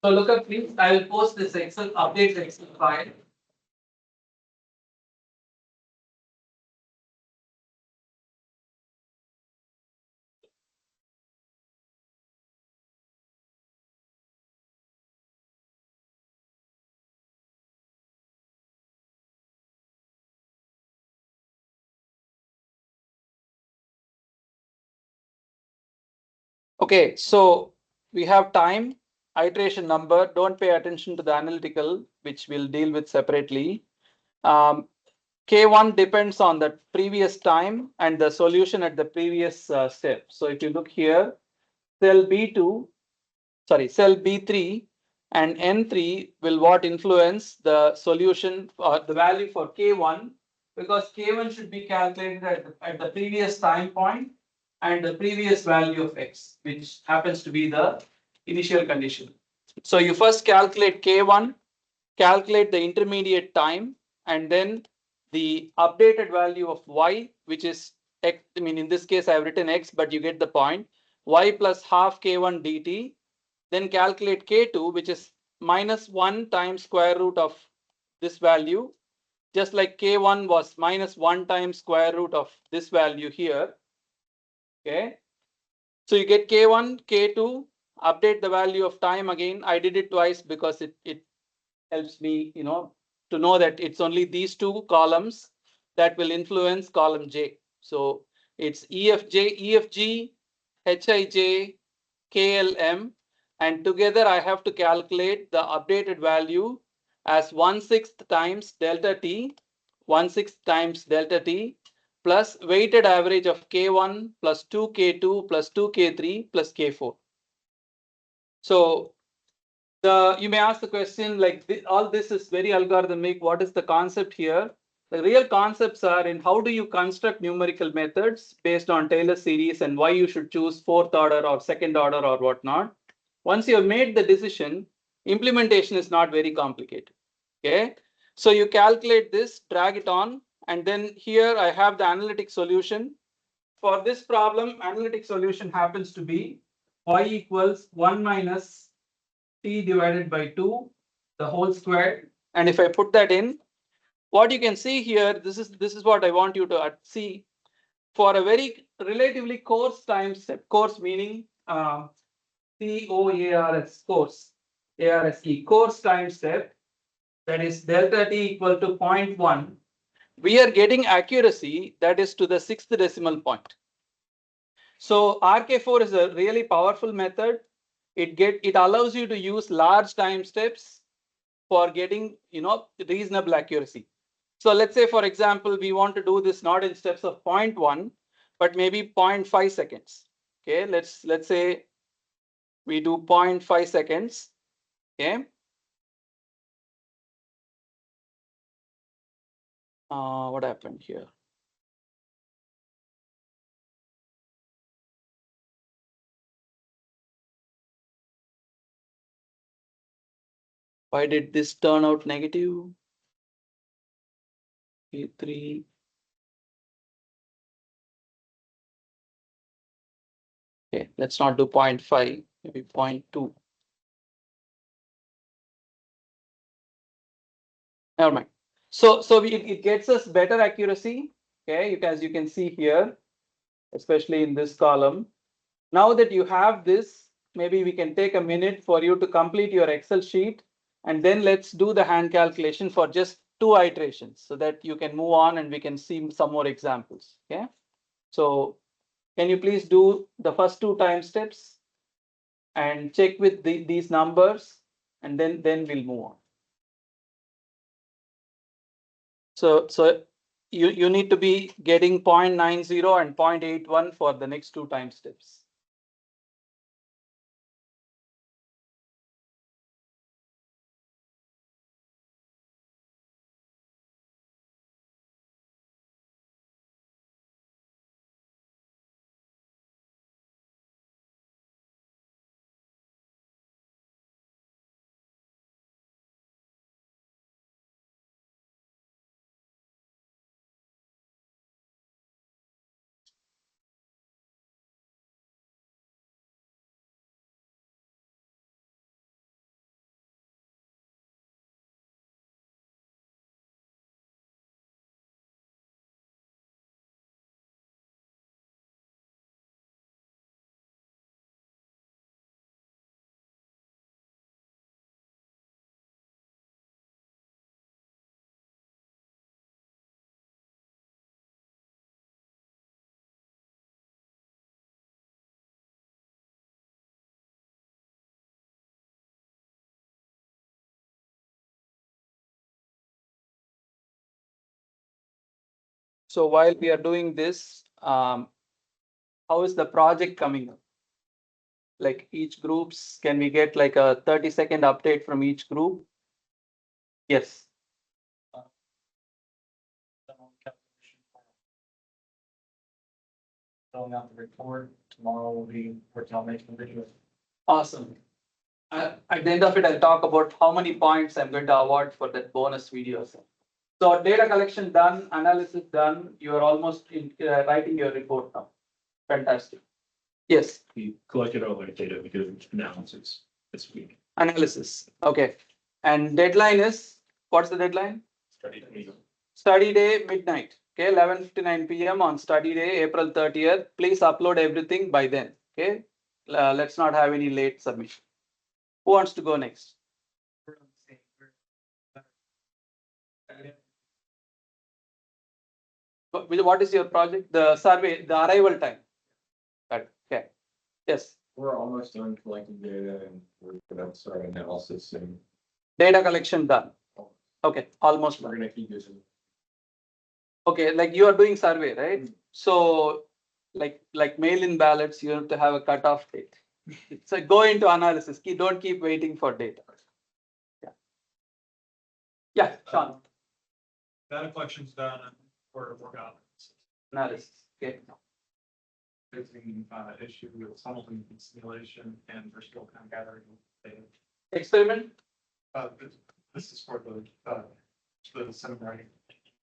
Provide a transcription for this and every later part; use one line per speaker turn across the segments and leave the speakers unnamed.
So look up please, I will post this Excel, update the Excel file. Okay, so we have time, iteration number. Don't pay attention to the analytical, which we'll deal with separately. K1 depends on the previous time and the solution at the previous step. So if you look here, cell B2, sorry, cell B3 and N3 will what influence the solution or the value for K1, because K1 should be calculated at the previous time point and the previous value of X, which happens to be the initial condition. So you first calculate K1, calculate the intermediate time, and then the updated value of Y, which is X. I mean, in this case, I have written X, but you get the point. Y plus half K1 dt. Then calculate K2, which is minus 1 times square root of this value, just like K1 was minus 1 times square root of this value here. Okay. So you get K1, K2, update the value of time again. I did it twice because it helps me, to know that it's only these two columns that will influence column J. So it's EFG, HIJ, KLM, and together I have to calculate the updated value as 1/6 times delta T, 1/6 times delta T, plus weighted average of K1 plus 2K2 plus 2K3 plus K4. So you may ask the question like all this is very algorithmic. What is the concept here? The real concepts are in how do you construct numerical methods based on Taylor series and why you should choose fourth order or second order or whatnot. Once you have made the decision, implementation is not very complicated. Okay, so you calculate this, drag it on, and then here I have the analytic solution. For this problem, analytic solution happens to be y equals 1 minus t divided by 2, the whole square. And if I put that in, what you can see here, this is what I want you to see. For a very relatively coarse time step, coarse meaning COARS, coarse, ARSE, coarse time step, that is delta t equal to 0.1, we are getting accuracy that is to the 6th decimal point. So RK4 is a really powerful method. It allows you to use large time steps for getting reasonable accuracy. So let's say, for example, we want to do this not in steps of 0.1, but maybe 0.5 seconds. Okay, let's say we do 0.5 seconds. Okay. What happened here? Why did this turn out negative? K3. Okay, let's not do 0.5, maybe 0.2. Never mind. So it gets us better accuracy. Okay, as you can see here, especially in this column. Now that you have this, maybe we can take a minute for you to complete your Excel sheet, and then let's do the hand calculation for just 2 iterations so that you can move on and we can see some more examples. Okay. So can you please do the first 2 time steps and check with these numbers, and then we'll move on. So you need to be getting 0.90 and 0.81 for the next 2 time steps. So while we are doing this, how is the project coming up? Like each groups, can we get like a 30-second update from each group? Yes.
Filling out the report. Tomorrow will be working on making videos.
Awesome. At the end of it, I'll talk about how many points I'm going to award for that bonus videos. So data collection done, analysis done. You are almost writing your report now. Fantastic. Yes.
We collected all our data, we did analysis this week.
Analysis. Okay. And deadline is, what's the deadline?
Study.
Study day midnight. Okay, 11:59 p.m. on study day, April 30th. Please upload everything by then. Okay. Let's not have any late submission. Who wants to go next? What is your project? The survey, the arrival time. Okay. Yes.
We're almost done collecting data and we're gonna start analysis and
Data collection done. Okay, almost
we're
done.
gonna keep using.
Okay, like you are doing survey, right? So like mail-in ballots, you have to have a cutoff date. So go into analysis. Don't keep waiting for data. Yeah. Yeah, Sean.
Data collection's done, we're got
Analysis. Okay.
fixing issue with simultaneous simulation and we're still kind of gathering data.
Experiment?
This is for the seminar.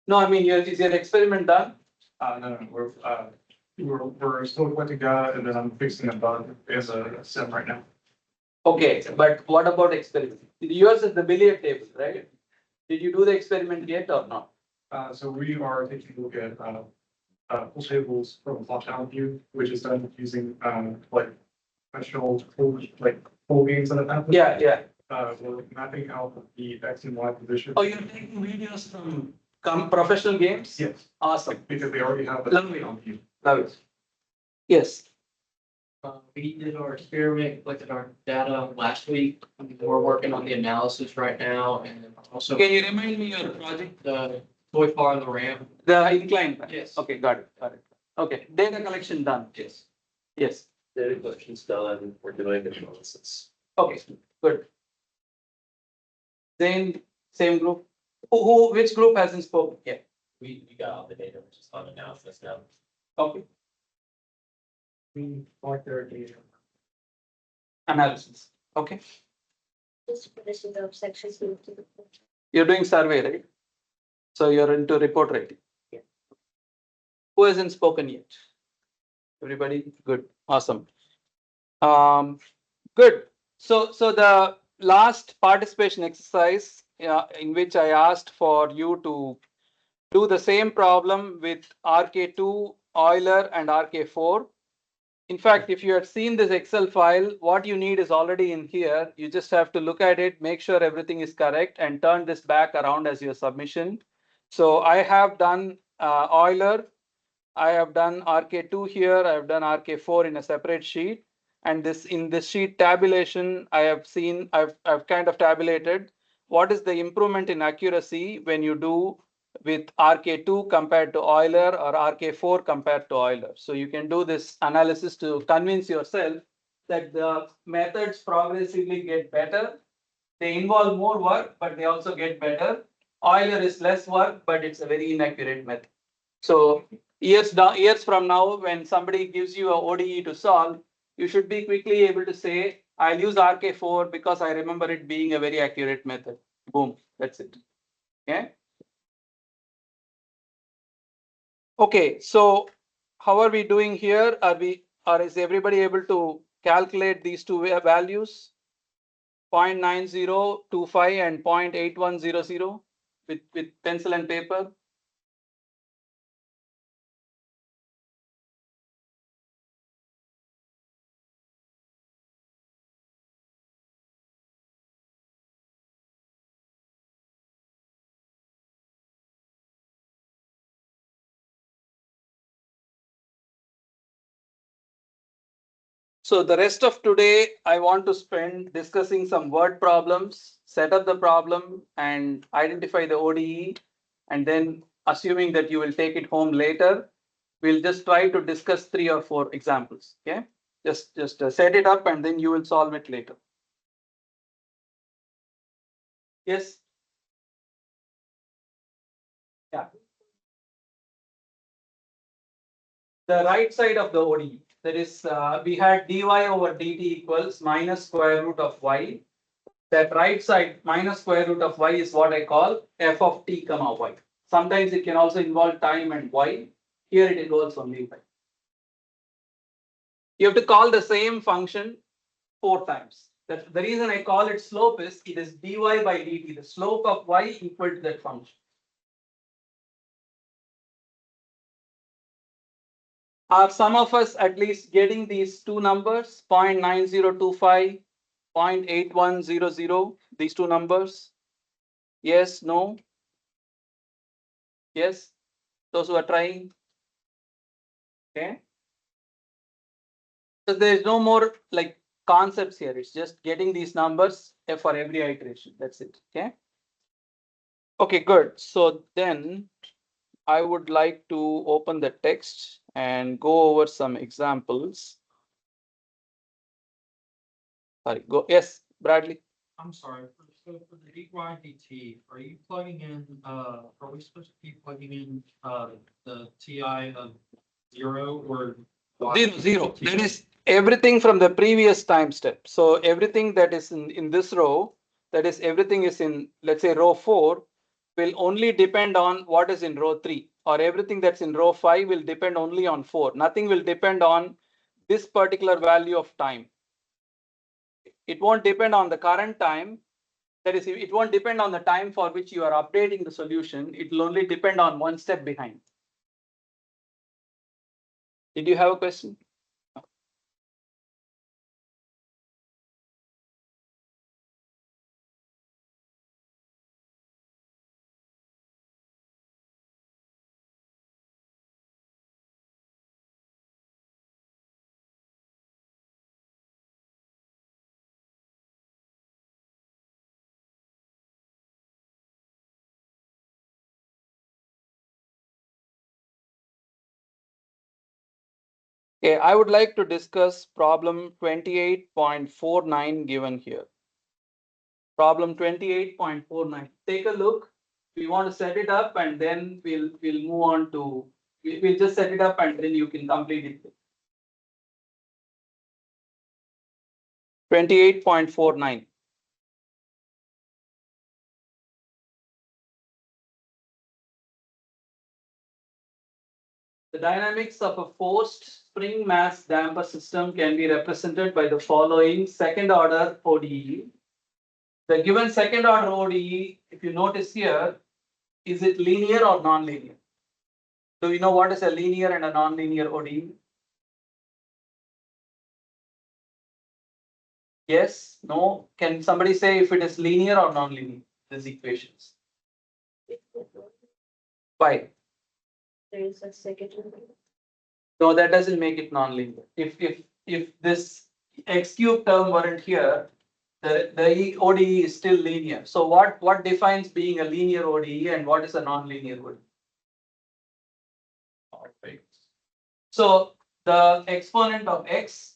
No, I mean, is your experiment done?
No, we're still collecting data and then I'm fixing a bug as a sim right now.
Okay, but what about experiment? Yours is the billiard table, right? Did you do the experiment yet or not?
So we are taking a look at pool tables from a top-down view, which is done using like professional pool games that have happened.
Yeah.
We're mapping out the X and Y position.
Oh, you're taking videos from professional games?
Yes,
Awesome.
because they already have a
Lovely.
top-down view.
Love it. Yes.
We did our experiment, collected our data last week. We're working on the analysis right now and also
Can you remind me your project?
the toy car and the ramp.
The incline.
Yes.
Okay, got it. Okay, data collection done.
Yes.
Yes.
Data collection's done, we're doing analysis.
Okay, good. Then same group. Which group hasn't spoken yet?
We got all the data, we're just on analysis now.
Okay,
We collect their data.
analysis. Okay,
Just finishing up section 2 to the.
you're doing survey, right? So you're into report writing.
Yeah.
Who hasn't spoken yet? Everybody? Good, awesome. Good. So the last participation exercise, in which I asked for you to do the same problem with RK2, Euler, and RK4. In fact, if you had seen this Excel file, what you need is already in here. You just have to look at it, make sure everything is correct, and turn this back around as your submission. So I have done Euler, I have done RK2 here, I have done RK4 in a separate sheet. And in this sheet tabulation, I've kind of tabulated what is the improvement in accuracy when you do with RK2 compared to Euler or RK4 compared to Euler. So you can do this analysis to convince yourself that the methods progressively get better. They involve more work, but they also get better. Euler is less work, but it's a very inaccurate method. So years from now, when somebody gives you a ODE to solve, you should be quickly able to say, I'll use RK4 because I remember it being a very accurate method. Boom, that's it. Okay. Okay, so how are we doing here? Is everybody able to calculate these two values? 0.9025 and 0.8100 with pencil and paper? So the rest of today, I want to spend discussing some word problems, set up the problem and identify the ODE, and then assuming that you will take it home later, we'll just try to discuss 3 or 4 examples. Okay, just set it up and then you will solve it later. Yes. Yeah. The right side of the ODE, that is, we had dy over dt equals minus square root of y. That right side minus square root of y is what I call f of t comma y. Sometimes it can also involve time and y. Here it involves only y. You have to call the same function 4 times. That the reason I call it slope is it is dy by dt, the slope of y equal to that function. Are some of us at least getting these two numbers, 0.9025, 0.8100, these two numbers? Yes, no? Yes? Those who are trying? Okay. So there is no more like concepts here. It's just getting these numbers for every iteration. That's it. Okay. Okay, good. So then I would like to open the text and go over some examples. Sorry, go. Yes, Bradley.
I'm sorry, so for the dy dt, are you plugging in, are we supposed to be plugging in, the ti of 0 or?
Zero. That is everything from the previous time step. So everything that is in this row, that is everything is in, let's say, row 4, will only depend on what is in row 3, or everything that's in row 5 will depend only on 4. Nothing will depend on this particular value of time. It won't depend on the current time. That is, it won't depend on the time for which you are updating the solution. It will only depend on one step behind. Did you have a question? Okay, I would like to discuss problem 28.49 given here. Problem 28.49. Take a look. We want to set it up and then we'll move on to, we'll just set it up and then you can complete it. 28.49. The dynamics of a forced spring mass damper system can be represented by the following second order ODE. The given second order ODE, if you notice here, is it linear or non-linear? Do you know what is a linear and a non-linear ODE? Yes, no. Can somebody say if it is linear or non-linear, these equations? Why?
There is a second one.
No, that doesn't make it non-linear. If this x cube term weren't here, the ODE is still linear. So what defines being a linear ODE and what is a non-linear ODE? So the exponent of x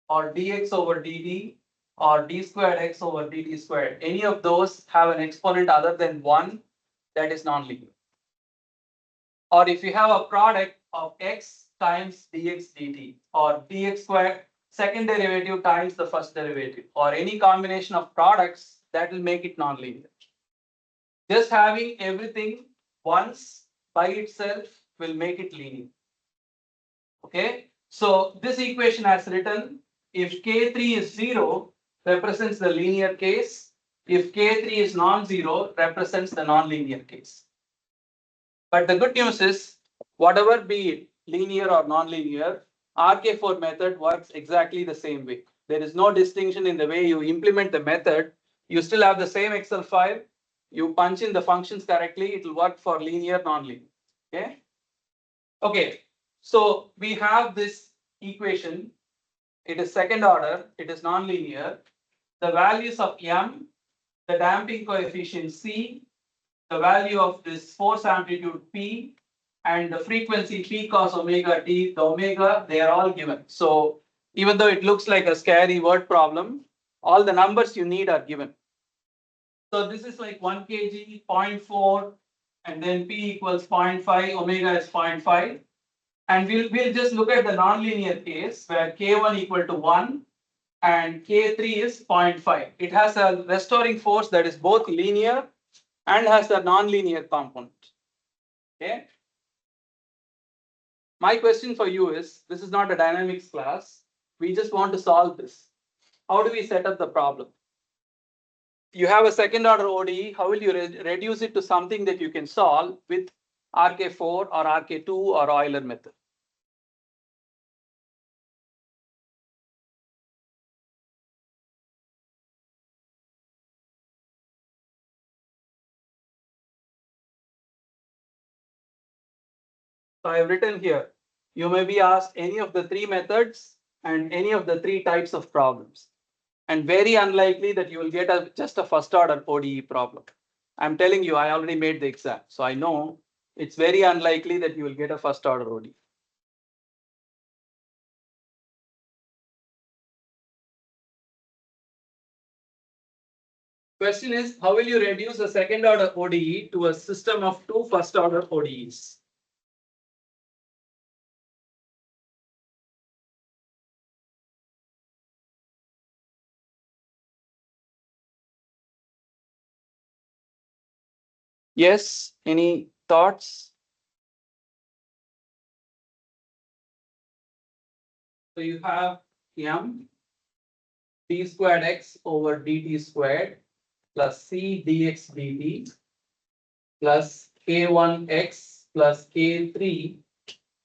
or dx over dt or d squared x over dt squared, any of those have an exponent other than 1, that is non-linear. Or if you have a product of x times dx dt or dx squared second derivative times the first derivative or any combination of products, that will make it non-linear. Just having everything once by itself will make it linear. Okay, so this equation as written, if K3 is 0, represents the linear case. If K3 is non-zero, represents the non-linear case. But the good news is, whatever be it, linear or non-linear, RK4 method works exactly the same way. There is no distinction in the way you implement the method. You still have the same Excel file. You punch in the functions correctly, it will work for linear, non-linear. Okay. Okay. So we have this equation. It is second order. It is non-linear. The values of m, the damping coefficient c, the value of this force amplitude P and the frequency P cos omega t, the omega, they are all given. So even though it looks like a scary word problem, all the numbers you need are given. So this is like 1 kg, 0.4, and then P equals 0.5, omega is 0.5. And we'll just look at the nonlinear case where K1 equal to 1 and K3 is 0.5. It has a restoring force that is both linear and has a nonlinear component. Okay. My question for you is, this is not a dynamics class. We just want to solve this. How do we set up the problem? You have a second order ODE. How will you reduce it to something that you can solve with RK4 or RK2 or Euler method? So I have written here, you may be asked any of the three methods and any of the three types of problems. And very unlikely that you will get just a first order ODE problem. I'm telling you, I already made the exam. So I know it's very unlikely that you will get a first order ODE. Question is, how will you reduce a second order ODE to a system of two first order ODEs? Yes, any thoughts? So you have m d squared x over dt squared plus c dx dt plus k1x plus k3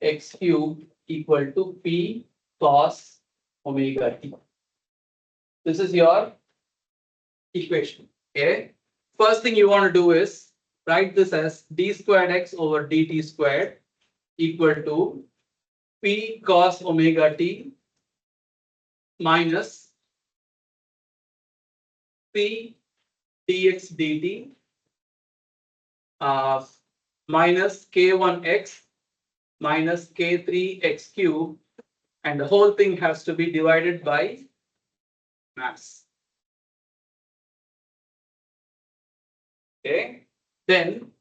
x cubed equal to p cos omega t. This is your equation. Okay. First thing you want to do is write this as d squared x over dt squared equal to p cos omega t minus p dx dt minus k1x minus k3x cube, and the whole thing has to be divided by mass. Okay, then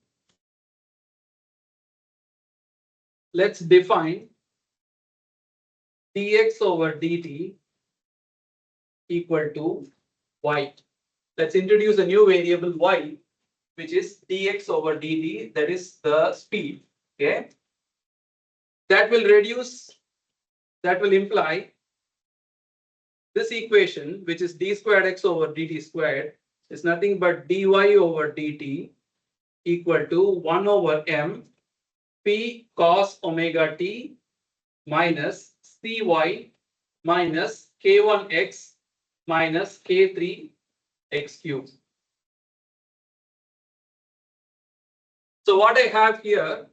let's define dx over dt equal to y. Let's introduce a new variable y, which is dx over dt, that is the speed. Okay, that will imply this equation, which is d squared x over dt squared, is nothing but dy over dt equal to 1 over m p cos omega t minus cy minus k1x minus k3x cubed. So what I have here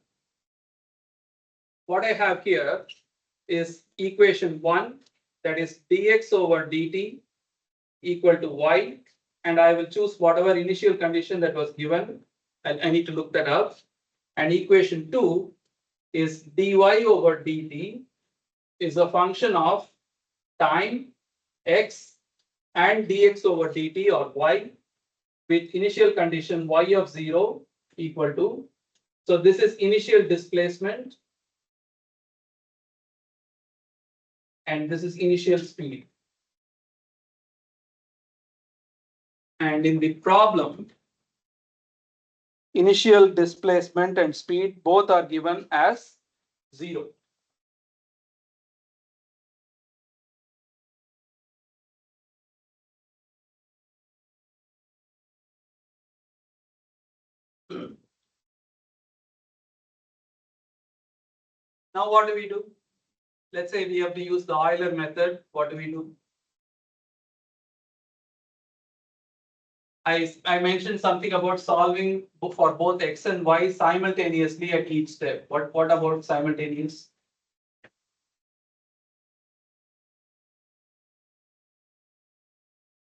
is equation 1, that is dx over dt equal to y, and I will choose whatever initial condition that was given. I need to look that up. And equation 2 is dy over dt is a function of time x and dx over dt or y with initial condition y of 0 equal to, so this is initial displacement and this is initial speed. And in the problem, initial displacement and speed both are given as 0. Now what do we do? Let's say we have to use the Euler method. What do we do? I mentioned something about solving for both x and y simultaneously at each step. What about simultaneous?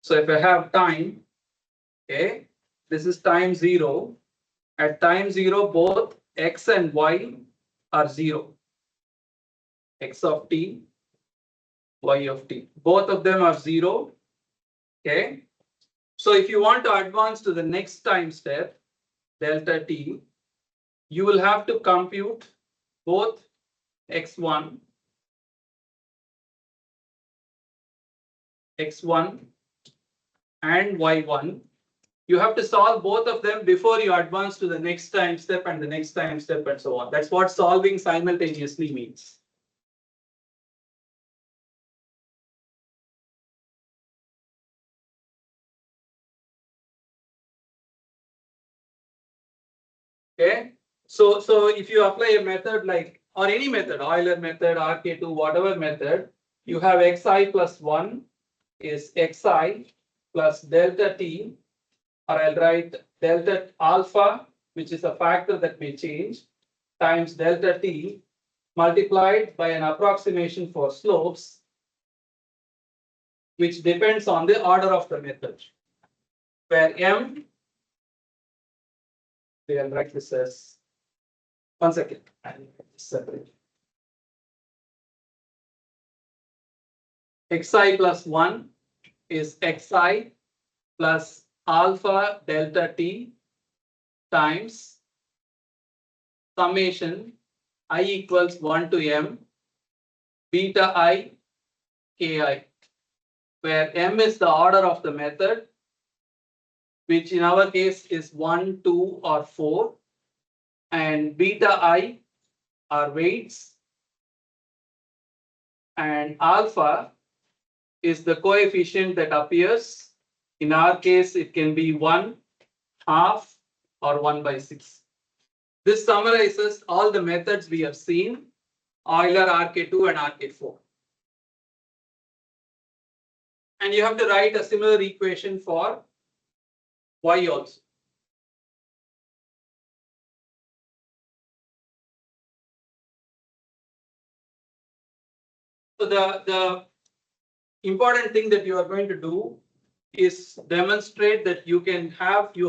So if I have time, okay, this is time 0, At time 0, both x and y are 0. X of t, y of t. Both of them are 0. Okay. So if you want to advance to the next time step, delta t, you will have to compute both x1 and y1. You have to solve both of them before you advance to the next time step and the next time step and so on. That's what solving simultaneously means. Okay. So if you apply a method like, or any method, Euler method, RK2, whatever method, you have xi plus 1 is xi plus delta t, or I'll write delta alpha, which is a factor that may change, times delta t multiplied by an approximation for slopes, which depends on the order of the method, where m, I'll write this as, one second, I'll separate. Xi plus 1 is xi plus alpha delta t times summation I equals 1 to m beta I ki, where m is the order of the method, which in our case is 1, 2, or 4, and beta I are weights, and alpha is the coefficient that appears. In our case, it can be 1, half, or 1/6. This summarizes all the methods we have seen, Euler, RK2, and RK4. And you have to write a similar equation for y also. So the important thing that you are going to do is demonstrate that you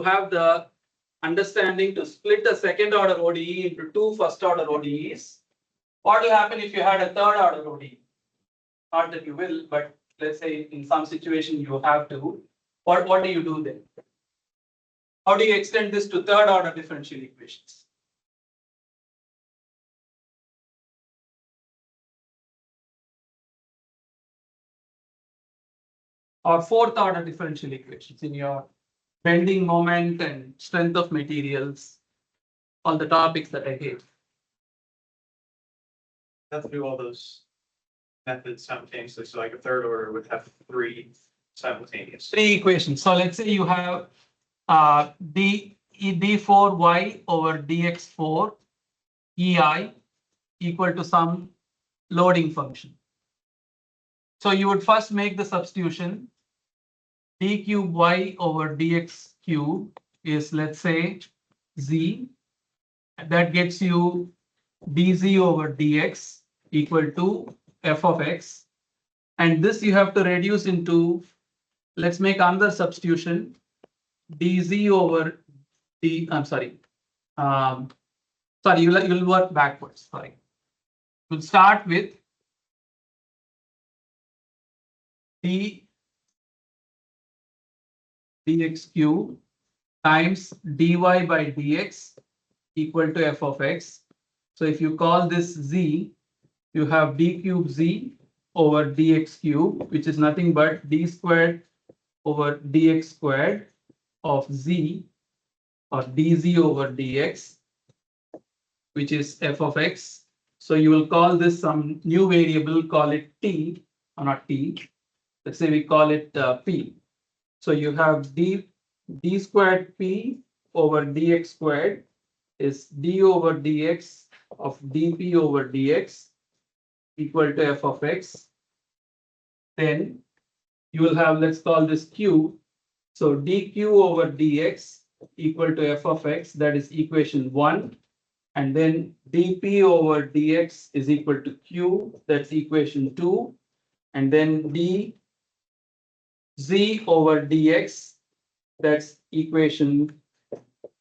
have the understanding to split a second order ODE into two first order ODEs. What will happen if you had a third order ODE? Not that you will, but let's say in some situation you have to. What do you do then? How do you extend this to third order differential equations? Or fourth order differential equations in your bending moment and strength of materials, all the topics that I gave.
Have to do all those methods simultaneously, so like a third order would have 3 simultaneous.
Three equations. So let's say you have d4y over dx4 ei equal to some loading function. So you would first make the substitution. D cube y over dx cube is, let's say, z. That gets you dz over dx equal to f of x. And this you have to reduce into, let's make another substitution, dz over d, I'm sorry. Sorry, you'll work backwards, sorry. We'll start with d dx cube times dy by dx equal to f of x. So if you call this z, you have d cube z over dx cube, which is nothing but d squared over dx squared of z, or dz over dx, which is f of x. So you will call this some new variable, call it t, or not t. Let's say we call it p. So you have d squared p over dx squared is d over dx of dp over dx equal to f of x. Then you will have, let's call this q. So dq over dx equal to f of x, that is equation 1. And then dp over dx is equal to q, that's equation 2. And then dz over dx, that's equation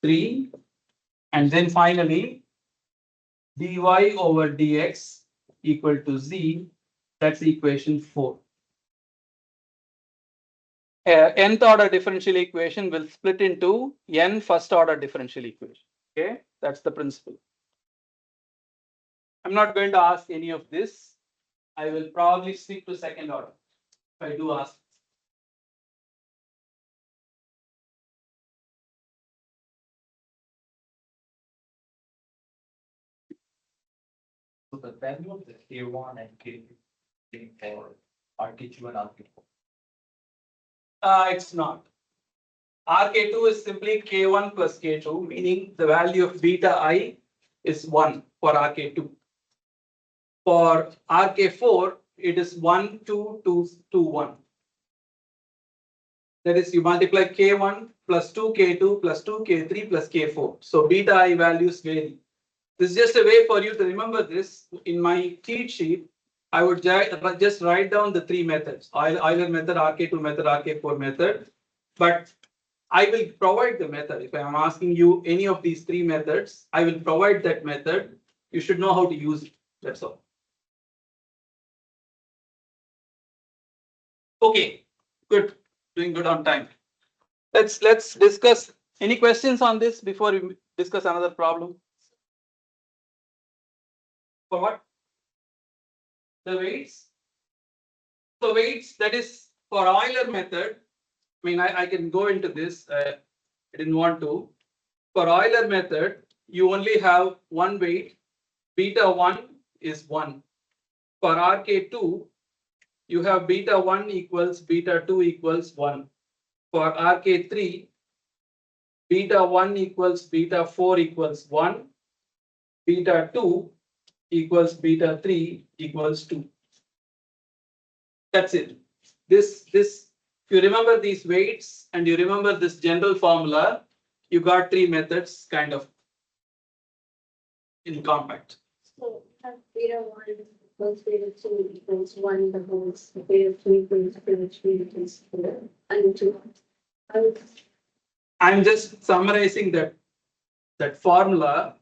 3. And then finally, dy over dx equal to z, that's equation 4. Nth order differential equation will split into n first order differential equation. Okay, that's the principle. I'm not going to ask any of this. I will probably stick to second order if I do ask.
So the value of the K1 and K2 for RK2 and RK4.
It's not. RK2 is simply K1 plus K2, meaning the value of beta I is 1 for RK2. For RK4, it is 1, 2, 2, 2, 1. That is, you multiply K1 plus 2 K2 plus 2 K3 plus K4. So beta I values vary. This is just a way for you to remember this. In my cheat sheet, I would just write down the three methods: Euler method, RK2 method, RK4 method. But I will provide the method. If I am asking you any of these three methods, I will provide that method. You should know how to use it. That's all. Okay, good. Doing good on time. Let's discuss. Any questions on this before we discuss another problem? For what? The weights. So weights, that is for Euler method. I mean, I can go into this. I didn't want to. For Euler method, you only have one weight. Beta 1 is 1. For RK2, you have beta 1 equals beta 2 equals 1. For RK3, beta 1 equals beta 4 equals 1. Beta 2 equals beta 3 equals 2. That's it. If you remember these weights and you remember this general formula, you got three methods kind of in compact.
So beta 1 equals beta 2 equals 1, the whole beta 2 equals beta 3 equals 4, and 2.
I'm just summarizing that formula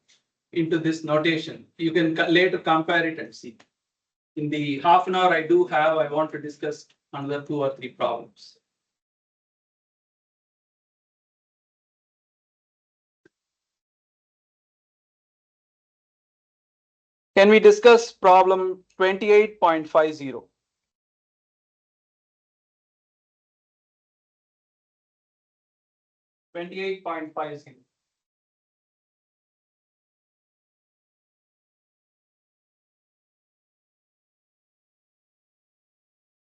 into this notation. You can later compare it and see. In the half an hour I want to discuss another 2 or 3 problems. Can we discuss problem 28.50?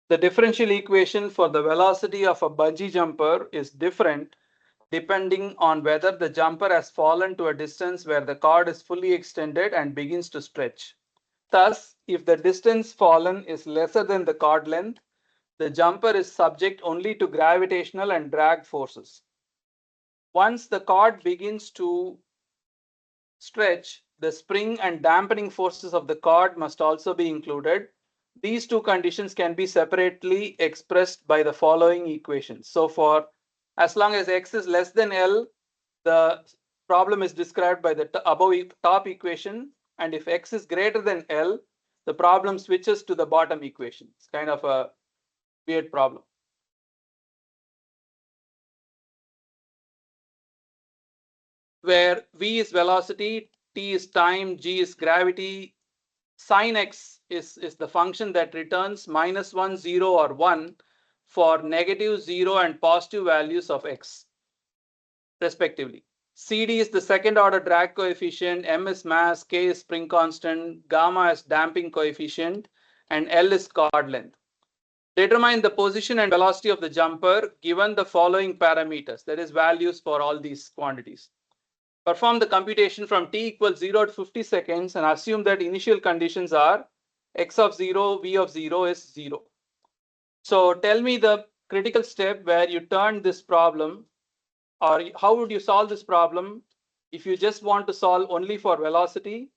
The differential equation for the velocity of a bungee jumper is different depending on whether the jumper has fallen to a distance where the cord is fully extended and begins to stretch. Thus, if the distance fallen is lesser than the cord length, the jumper is subject only to gravitational and drag forces. Once the cord begins to stretch, the spring and dampening forces of the cord must also be included. These two conditions can be separately expressed by the following equations. So for as long as x is less than L, the problem is described by the above top equation, and if x is greater than L, the problem switches to the bottom equation. It's kind of a weird problem. Where v is velocity, t is time, g is gravity, sin x is the function that returns -1, 0, or 1 for negative, 0, and positive values of x, respectively. CD is the second order drag coefficient, m is mass, k is spring constant, gamma is damping coefficient, and L is cord length. Determine the position and velocity of the jumper given the following parameters, that is values for all these quantities. Perform the computation from t equals 0 to 50 seconds and assume that initial conditions are x of 0, v of 0 is 0. So tell me the critical step where you turn this problem, or how would you solve this problem if you just want to solve only for velocity?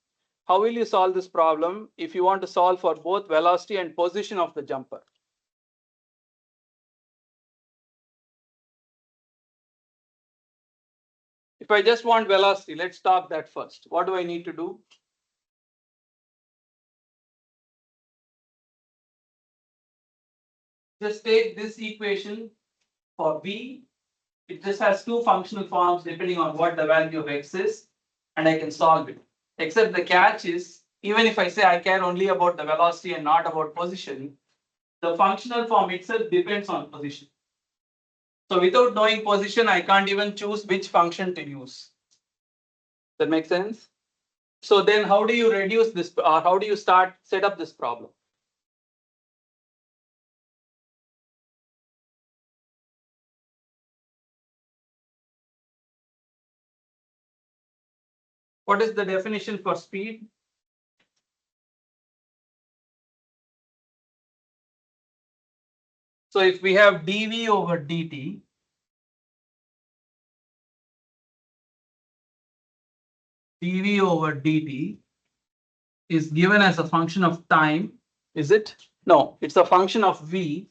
How will you solve this problem if you want to solve for both velocity and position of the jumper? If I just want velocity, let's talk that first. What do I need to do? Just take this equation for V. It just has two functional forms depending on what the value of x is, and I can solve it. Except the catch is, even if I say I care only about the velocity and not about position, the functional form itself depends on position. So without knowing position, I can't even choose which function to use. That makes sense? So then how do you reduce this, or how do you set up this problem? What is the definition for speed? So if we have dv over dt, dv over dt is given as a function of time, is it? No, it's a function of v.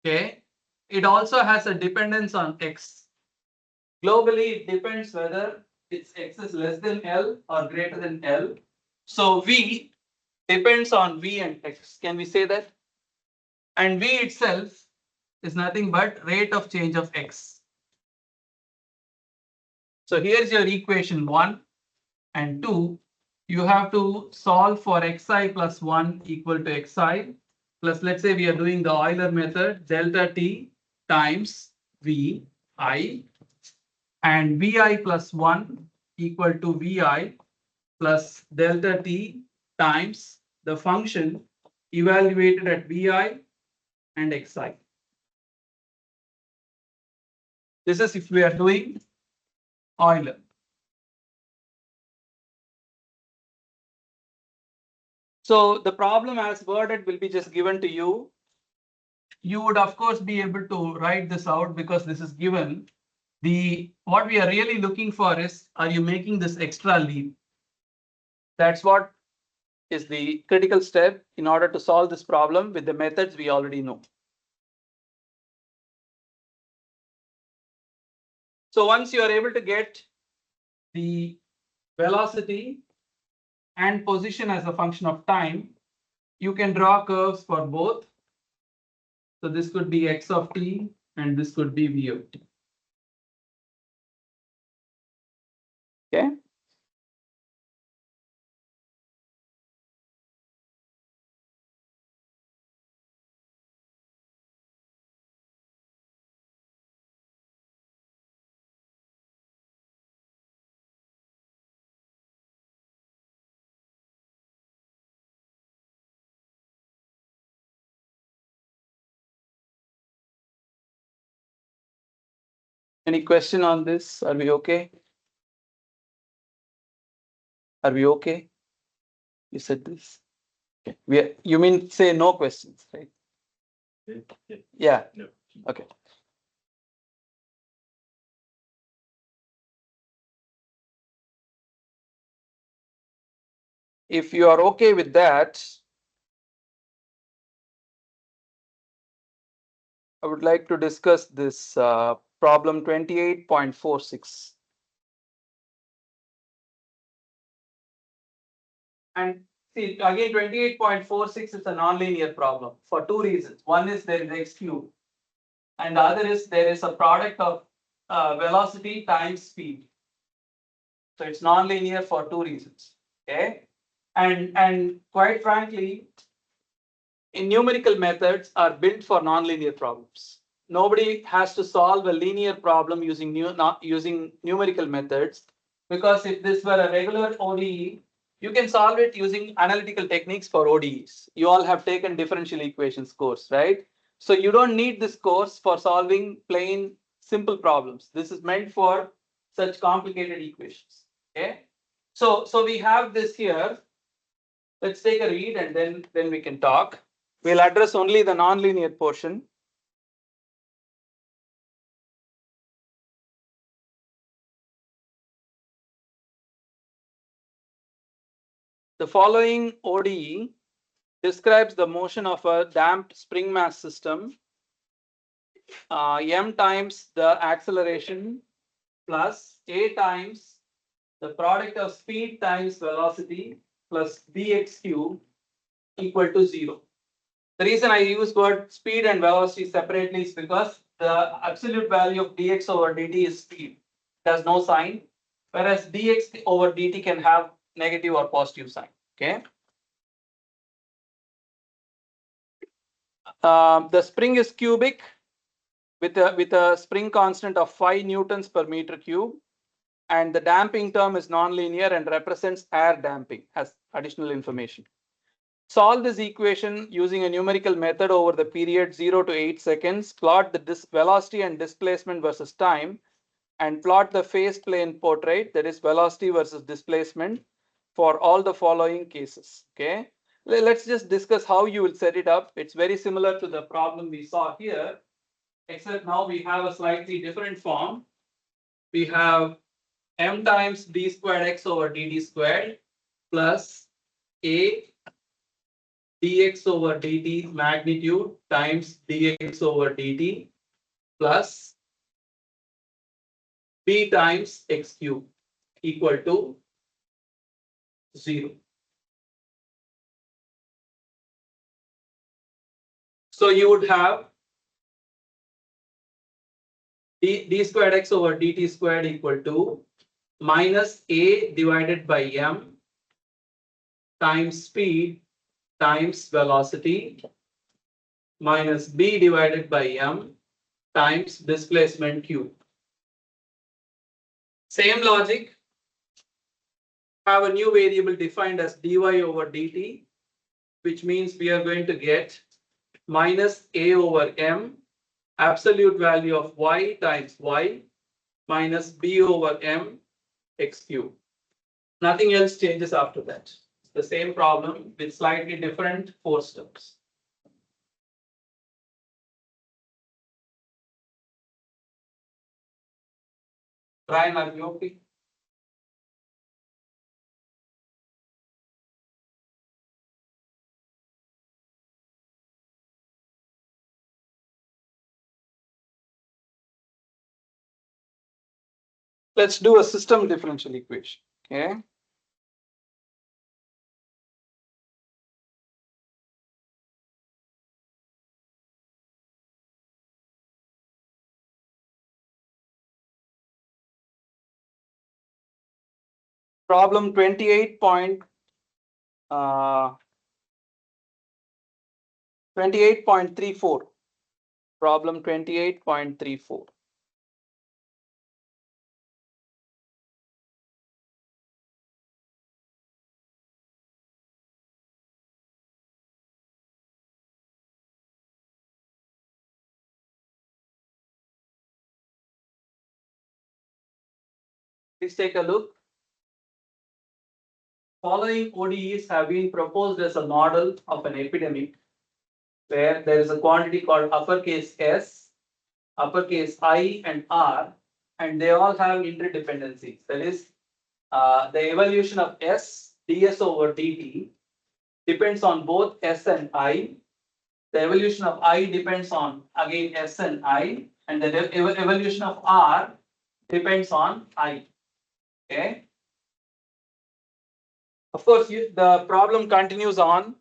Okay. It also has a dependence on x. Globally, it depends whether its x is less than L or greater than L. So v depends on v and x. Can we say that? And v itself is nothing but rate of change of x. So here's your equation 1 and 2. You have to solve for xi plus 1 equal to xi plus, let's say we are doing the Euler method, delta t times vi, and vi plus 1 equal to vi plus delta t times the function evaluated at vi and xi. This is if we are doing Euler. So the problem as worded will be just given to you. You would of course be able to write this out because this is given. What we are really looking for is, are you making this extra leap? That's what is the critical step in order to solve this problem with the methods we already know. So once you are able to get the velocity and position as a function of time, you can draw curves for both. So this could be x of t and this could be v of t. Okay. Any question on this? Are we okay? Are we okay? You said this. Okay. You mean say no questions, right? Yeah.
No.
Okay. If you are okay with that, I would like to discuss this problem 28.46. And see, again, 28.46 is a nonlinear problem for two reasons. One is there is x cube, and the other is there is a product of velocity times speed. So it's nonlinear for two reasons. Okay, and quite frankly, in numerical methods are built for nonlinear problems. Nobody has to solve a linear problem using using numerical methods, because if this were a regular ODE, you can solve it using analytical techniques for ODEs. You all have taken differential equations course, right? So you don't need this course for solving plain simple problems. This is meant for such complicated equations. Okay, so we have this here. Let's take a read and then we can talk. We'll address only the nonlinear portion. The following ODE describes the motion of a damped spring mass system, m times the acceleration plus a times the product of speed times velocity plus dx cube equal to 0. The reason I use word speed and velocity separately is because the absolute value of dx over dt is speed. It has no sign, whereas dx over dt can have negative or positive sign. Okay. The spring is cubic with a spring constant of 5 newtons per meter cube, and the damping term is nonlinear and represents air damping as additional information. Solve this equation using a numerical method over the period 0 to 8 seconds. Plot the velocity and displacement versus time, and plot the phase plane portrait, that is velocity versus displacement, for all the following cases. Okay. Let's just discuss how you will set it up. It's very similar to the problem we saw here, except now we have a slightly different form. We have m times d squared x over dt squared plus a dx over dt magnitude times dx over dt plus b times x cube equal to 0. So you would have d squared x over dt squared equal to minus a divided by m times speed times velocity minus b divided by m times displacement q. Same logic, have a new variable defined as dy over dt, which means we are going to get minus a over m absolute value of y times y minus b over m x cube. Nothing else changes after that. It's the same problem with slightly different force terms. Brian, are you okay? Let's do a system differential equation. Okay. Problem 28.34. Problem 28.34. Please take a look. Following ODEs have been proposed as a model of an epidemic where there is a quantity called uppercase S, uppercase I and R, and they all have interdependencies. That is, the evolution of S, ds over dt depends on both S and I. The evolution of I depends on again S and I, and the evolution of R depends on I. Okay. Of course, the problem continues on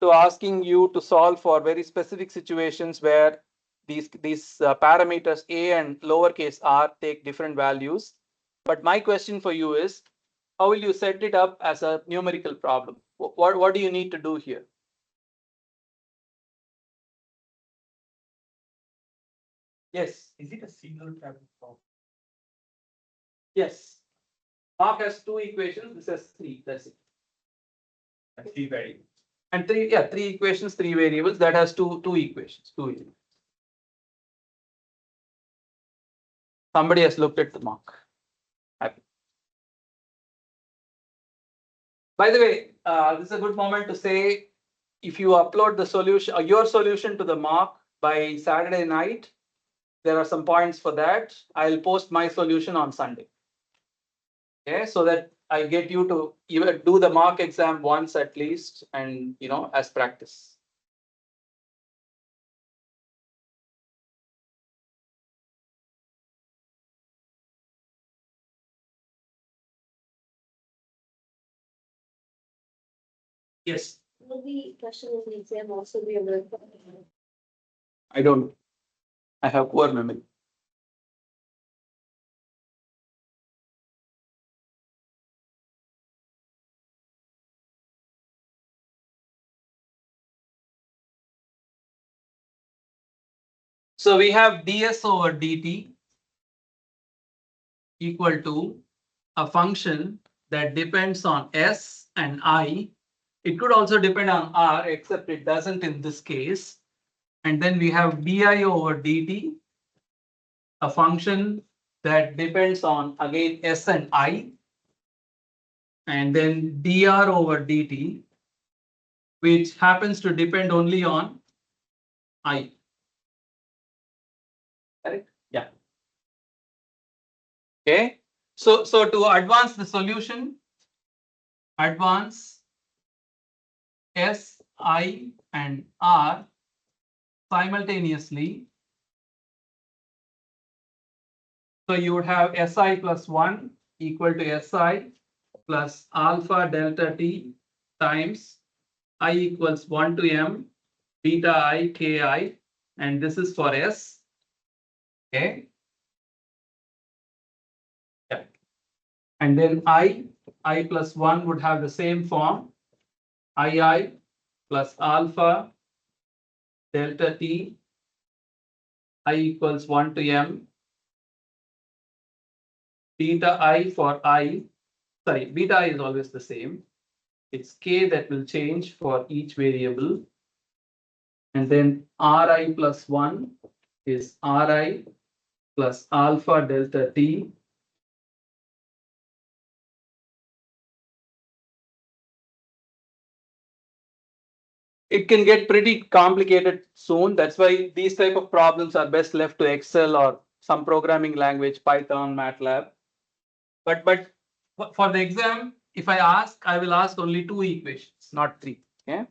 to asking you to solve for very specific situations where these parameters a and lowercase r take different values. But my question for you is, how will you set it up as a numerical problem? What do you need to do here? Yes.
Is it a single type of problem?
Yes. Mark has 2 equations. This has 3. That's it.
And three variables.
And 3 equations, 3 variables. That has two equations. 2 equations. Somebody has looked at the mark. Happy. By the way, this is a good moment to say, if you upload the solution or your solution to the mark by Saturday night, there are some points for that. I'll post my solution on Sunday. Okay, so that I get you to even do the mark exam once at least, and as practice. Yes.
Will the question in the exam also be a word?
I don't. I have poor memory. So we have ds over dt equal to a function that depends on s and I. It could also depend on r, except it doesn't in this case. And then we have di over dt, a function that depends on again s and I. And then dr over dt, which happens to depend only on I. Correct? Yeah. Okay. So to advance the solution, advance S, I, and R simultaneously. So you would have Si plus 1 equal to Si plus alpha delta t times I equals 1 to m beta I ki, and this is for S. Okay. Yeah. And then I plus 1 would have the same form, II plus alpha delta t I equals 1 to m beta I for I. Sorry, beta I is always the same. It's k that will change for each variable. And then Ri plus 1 is Ri plus alpha delta t. It can get pretty complicated soon. That's why these type of problems are best left to Excel or some programming language, Python, MATLAB. But for the exam, if I ask, I will ask only 2 equations, not 3. Okay.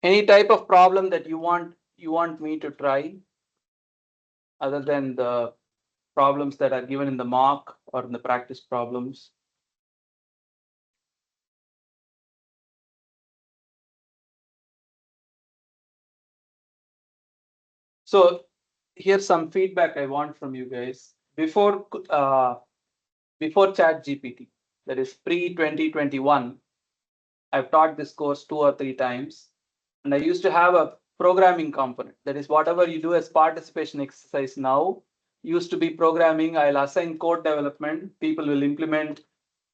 Any type of problem that you want me to try, other than the problems that are given in the mock or in the practice problems. So here's some feedback I want from you guys. Before Chat GPT, that is pre-2021, I've taught this course 2 or 3 times, and I used to have a programming component. That is, whatever you do as participation exercise now used to be programming. I'll assign code development. People will implement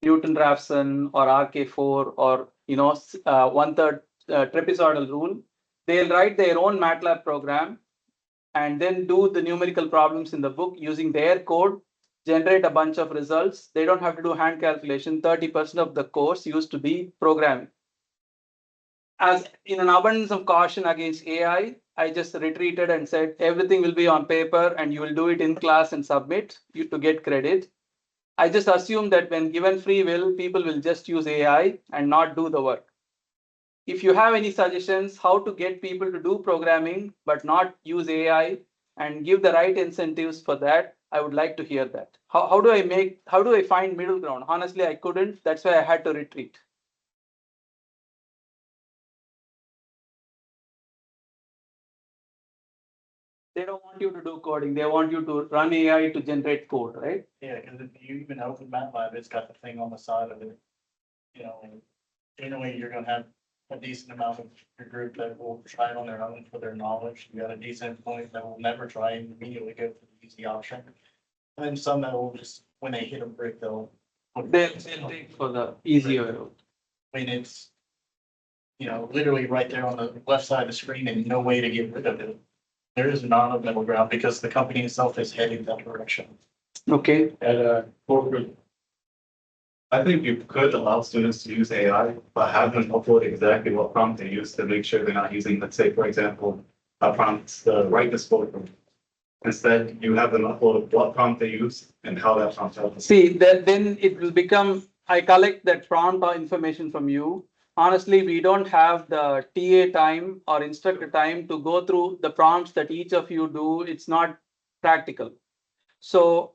Newton-Raphson or RK4 or 1/3 trapezoidal rule. They'll write their own MATLAB program and then do the numerical problems in the book using their code, generate a bunch of results. They don't have to do hand calculation. 30% of the course used to be programming. As in an abundance of caution against AI, I just retreated and said everything will be on paper and you will do it in class and submit you to get credit. I just assume that when given free will, people will just use AI and not do the work. If you have any suggestions how to get people to do programming but not use AI and give the right incentives for that, I would like to hear that. How do I find middle ground? Honestly, I couldn't. That's why I had to retreat. They don't want you to do coding. They want you to run AI to generate code, right?
Yeah, because if you even open MATLAB, it's got the thing on the side of it. You know, generally you're gonna have a decent amount of your group that will try it on their own for their knowledge. You got a decent point that will never try and immediately go for the easy option. And then some that will just, when they hit a brick, they'll.
They'll take for the easier route.
When it's, literally right there on the left side of the screen and no way to get rid of it. There is not a middle ground because the company itself is heading that direction.
Okay.
At corporate, I think you could allow students to use AI, but have them upload exactly what prompt they use to make sure they're not using, let's say, for example, prompts, the write this code prompt. Instead, you have them upload what prompt they use and how that prompt helps.
See, then it will become, I collect that prompt or information from you. Honestly, we don't have the TA time or instructor time to go through the prompts that each of you do. It's not practical. So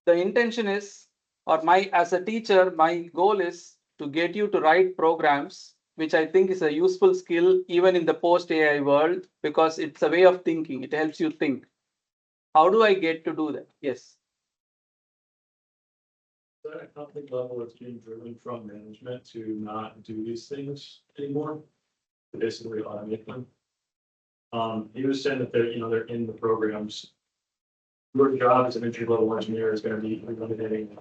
the intention is, or as a teacher, my goal is to get you to write programs, which I think is a useful skill even in the post AI world, because it's a way of thinking. It helps you think. How do I get to do that? Yes.
At a company level, it's being driven from management to not do these things anymore. To basically automate them. He was saying that they're, they're in the programs. Your job as an entry level engineer is gonna be eliminating,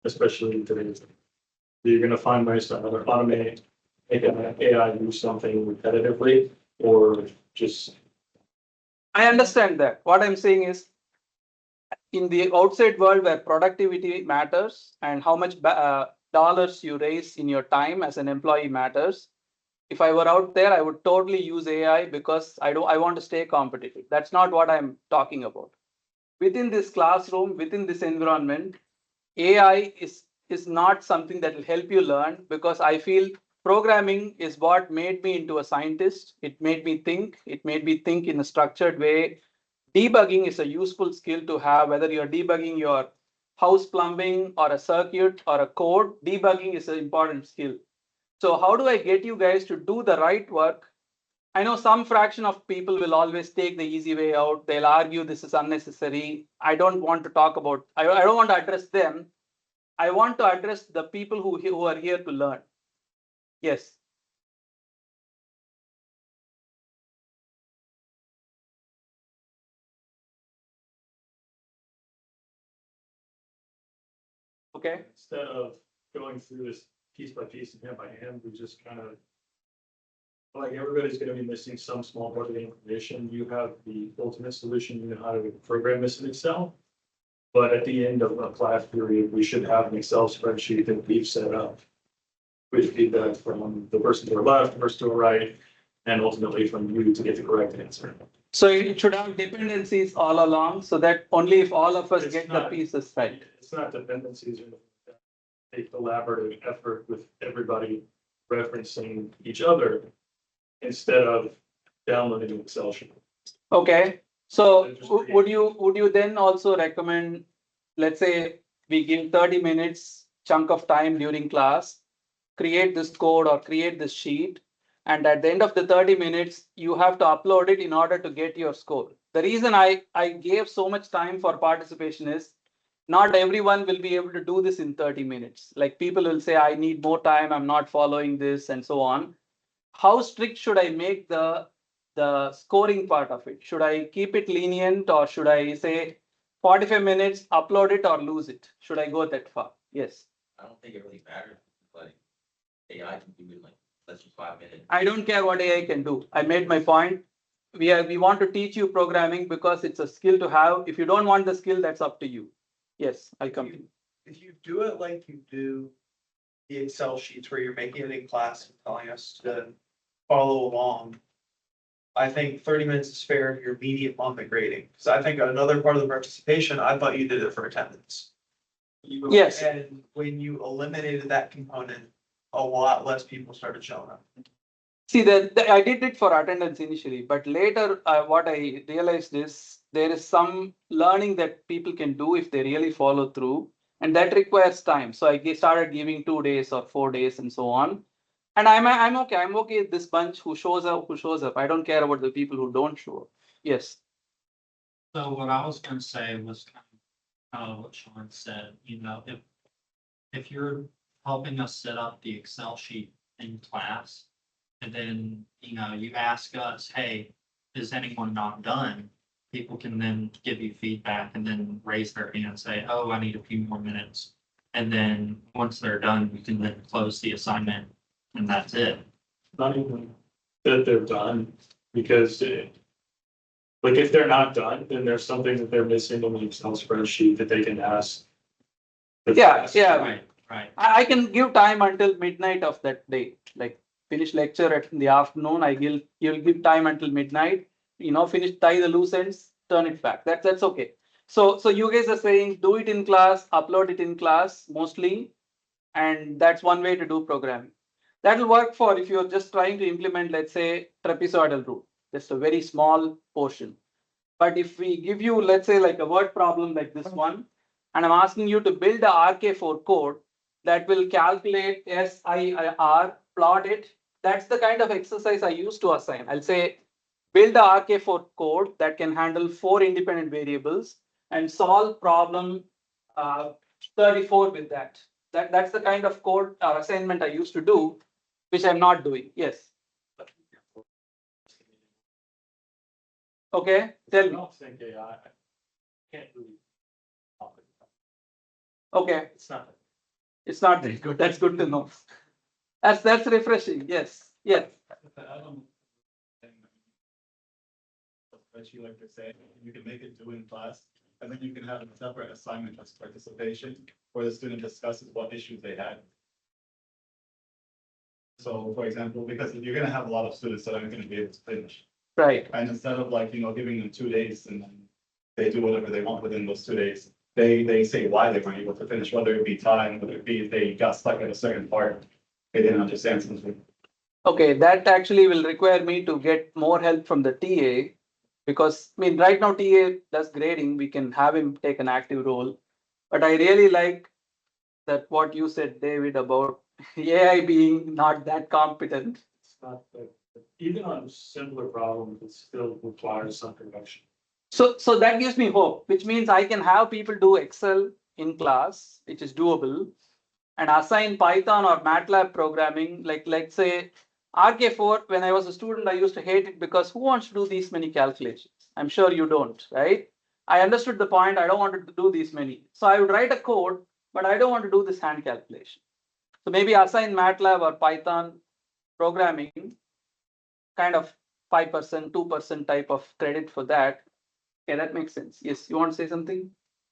especially in today's. You're gonna find ways to either automate, make an AI do something repetitively, or just.
I understand that. What I'm saying is, in the outside world where productivity matters and how much dollars you raise in your time as an employee matters, if I were out there, I would totally use AI because I want to stay competitive. That's not what I'm talking about. Within this classroom, within this environment, AI is not something that will help you learn, because I feel programming is what made me into a scientist. It made me think. It made me think in a structured way. Debugging is a useful skill to have, whether you're debugging your house plumbing or a circuit or a code. Debugging is an important skill. So how do I get you guys to do the right work? I know some fraction of people will always take the easy way out. They'll argue this is unnecessary. I don't want to talk about, I don't want to address them. I want to address the people who are here to learn. Yes. Okay.
Instead of going through this piece by piece and hand by hand, we just kind of. Like everybody's gonna be missing some small part of the information. You have the ultimate solution, you know how to program this in Excel. But at the end of a class period, we should have an Excel spreadsheet that we've set up. With feedback from the person to our left, the person to our right, and ultimately from you to get the correct answer.
So it should have dependencies all along, so that only if all of us
It's
get the
not-
pieces right.
It's not dependencies or a collaborative effort with everybody referencing each other instead of downloading an Excel sheet.
Okay. So would you then also recommend, let's say we give 30 minutes chunk of time during class, create this code or create this sheet, and at the end of the 30 minutes, you have to upload it in order to get your score. The reason I gave so much time for participation is not everyone will be able to do this in 30 minutes. Like people will say, I need more time, I'm not following this, and so on. How strict should I make the scoring part of it? Should I keep it lenient, or should I say 45 minutes, upload it or lose it? Should I go that far? Yes.
I don't think it really matters, but AI can do it like less than 5 minutes.
I don't care what AI can do. I made my point. We want to teach you programming because it's a skill to have. If you don't want the skill, that's up to you. Yes, I'll come.
If you do it like you do the Excel sheets where you're making it in class and telling us to follow along, I think 30 minutes is fair if you're medium on the grading. Because I think another part of the participation, I thought you did it for attendance.
Yes.
And when you eliminated that component, a lot less people started showing up.
See, I did it for attendance initially, but later what I realized is there is some learning that people can do if they really follow through, and that requires time. So I started giving 2 days or 4 days and so on. And I'm okay. I'm okay with this bunch who shows up. I don't care about the people who don't show up. Yes.
So what I was gonna say was kind of what Sean said, if you're helping us set up the Excel sheet in class, and then, you ask us, hey, is anyone not done? People can then give you feedback and then raise their hand and say, oh, I need a few more minutes. And then once they're done, we can then close the assignment and that's it.
Not even that they're done, because like if they're not done, then there's something that they're missing in the Excel spreadsheet that they can ask.
Yeah.
Right.
I can give time until midnight of that day. Like finish lecture in the afternoon. You'll give time until midnight, tie the loose ends, turn it back. That's okay. So you guys are saying do it in class, upload it in class mostly, and that's one way to do programming. That'll work for if you're just trying to implement, let's say, trapezoidal rule, just a very small portion. But if we give you, let's say, like a word problem like this one, and I'm asking you to build a RK4 code that will calculate SIR, plot it, that's the kind of exercise I use to assign. I'll say, build a RK4 code that can handle 4 independent variables and solve problem 34 with that. That's the kind of code or assignment I used to do, which I'm not doing. Yes. Okay, tell
I
me.
don't think AI, can't really.
Okay,
It's not.
it's not very good. That's good to know. That's refreshing. Yes. Yes.
I don't. As you like to say, you can make it do in class, and then you can have a separate assignment as participation, where the student discusses what issues they had. So, for example, because you're gonna have a lot of students that aren't gonna be able to finish,
Right.
and instead of like, giving them 2 days and then they do whatever they want within those 2 days, they say why they weren't able to finish, whether it be time, whether it be they got stuck at a certain part, they didn't understand something.
Okay, that actually will require me to get more help from the TA, because right now TA does grading. We can have him take an active role, but I really like that what you said, David, about AI being not that competent.
It's not, even on simpler problems, it still requires some correction.
So that gives me hope, which means I can have people do Excel in class, which is doable, and assign Python or MATLAB programming. Like say RK4, when I was a student, I used to hate it because who wants to do these many calculations? I'm sure you don't, right? I understood the point. I don't want to do these many. So I would write a code, but I don't want to do this hand calculation. So maybe assign MATLAB or Python programming, kind of 5%, 2% type of credit for that. Okay, that makes sense. Yes, you want to say something?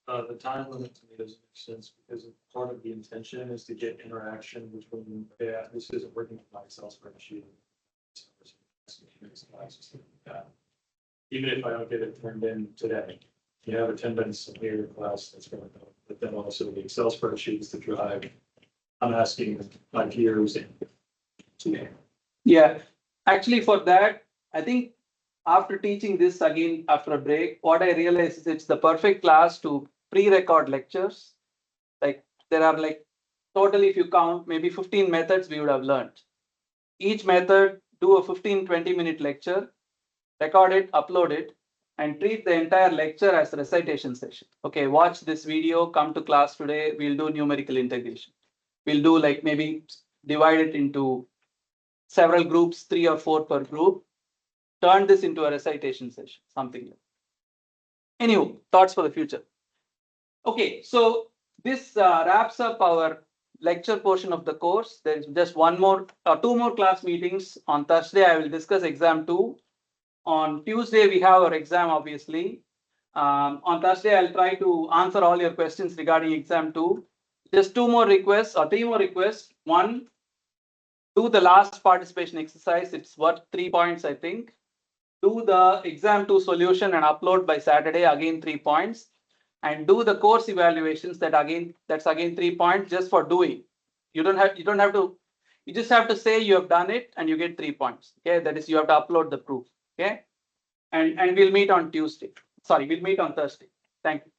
The time limit to me doesn't make sense because part of the intention is to get interaction between, this isn't working with my Excel spreadsheet. Even if I don't get it turned in today, you have a 10-minute later class that's going to go, but then also the Excel spreadsheet is the drive. I'm asking my peers.
Yeah, actually for that, I think after teaching this again after a break, what I realized is it's the perfect class to pre-record lectures. Like there are like totally, if you count, maybe 15 methods we would have learned. Each method, do a 15-20 minute lecture, record it, upload it, and treat the entire lecture as a recitation session. Okay, watch this video, come to class today, we'll do numerical integration. We'll do like maybe divide it into several groups, 3 or 4 per group, turn this into a recitation session, something like that. Anyway, thoughts for the future. Okay, so this wraps up our lecture portion of the course. There is just 2 more class meetings. On Thursday, I will discuss exam 2. On Tuesday, we have our exam, obviously. On Thursday, I'll try to answer all your questions regarding exam 2. Just 2 more requests or 3 more requests. One, do the last participation exercise. It's worth 3 points, I think. Do the exam 2 solution and upload by Saturday, again 3 points. And do the course evaluations, that's again 3 points just for doing. You don't have to, you just have to say you have done it and you get 3 points. Okay, that is, you have to upload the proof. Okay, and we'll meet on Tuesday. Sorry, we'll meet on Thursday. Thank you.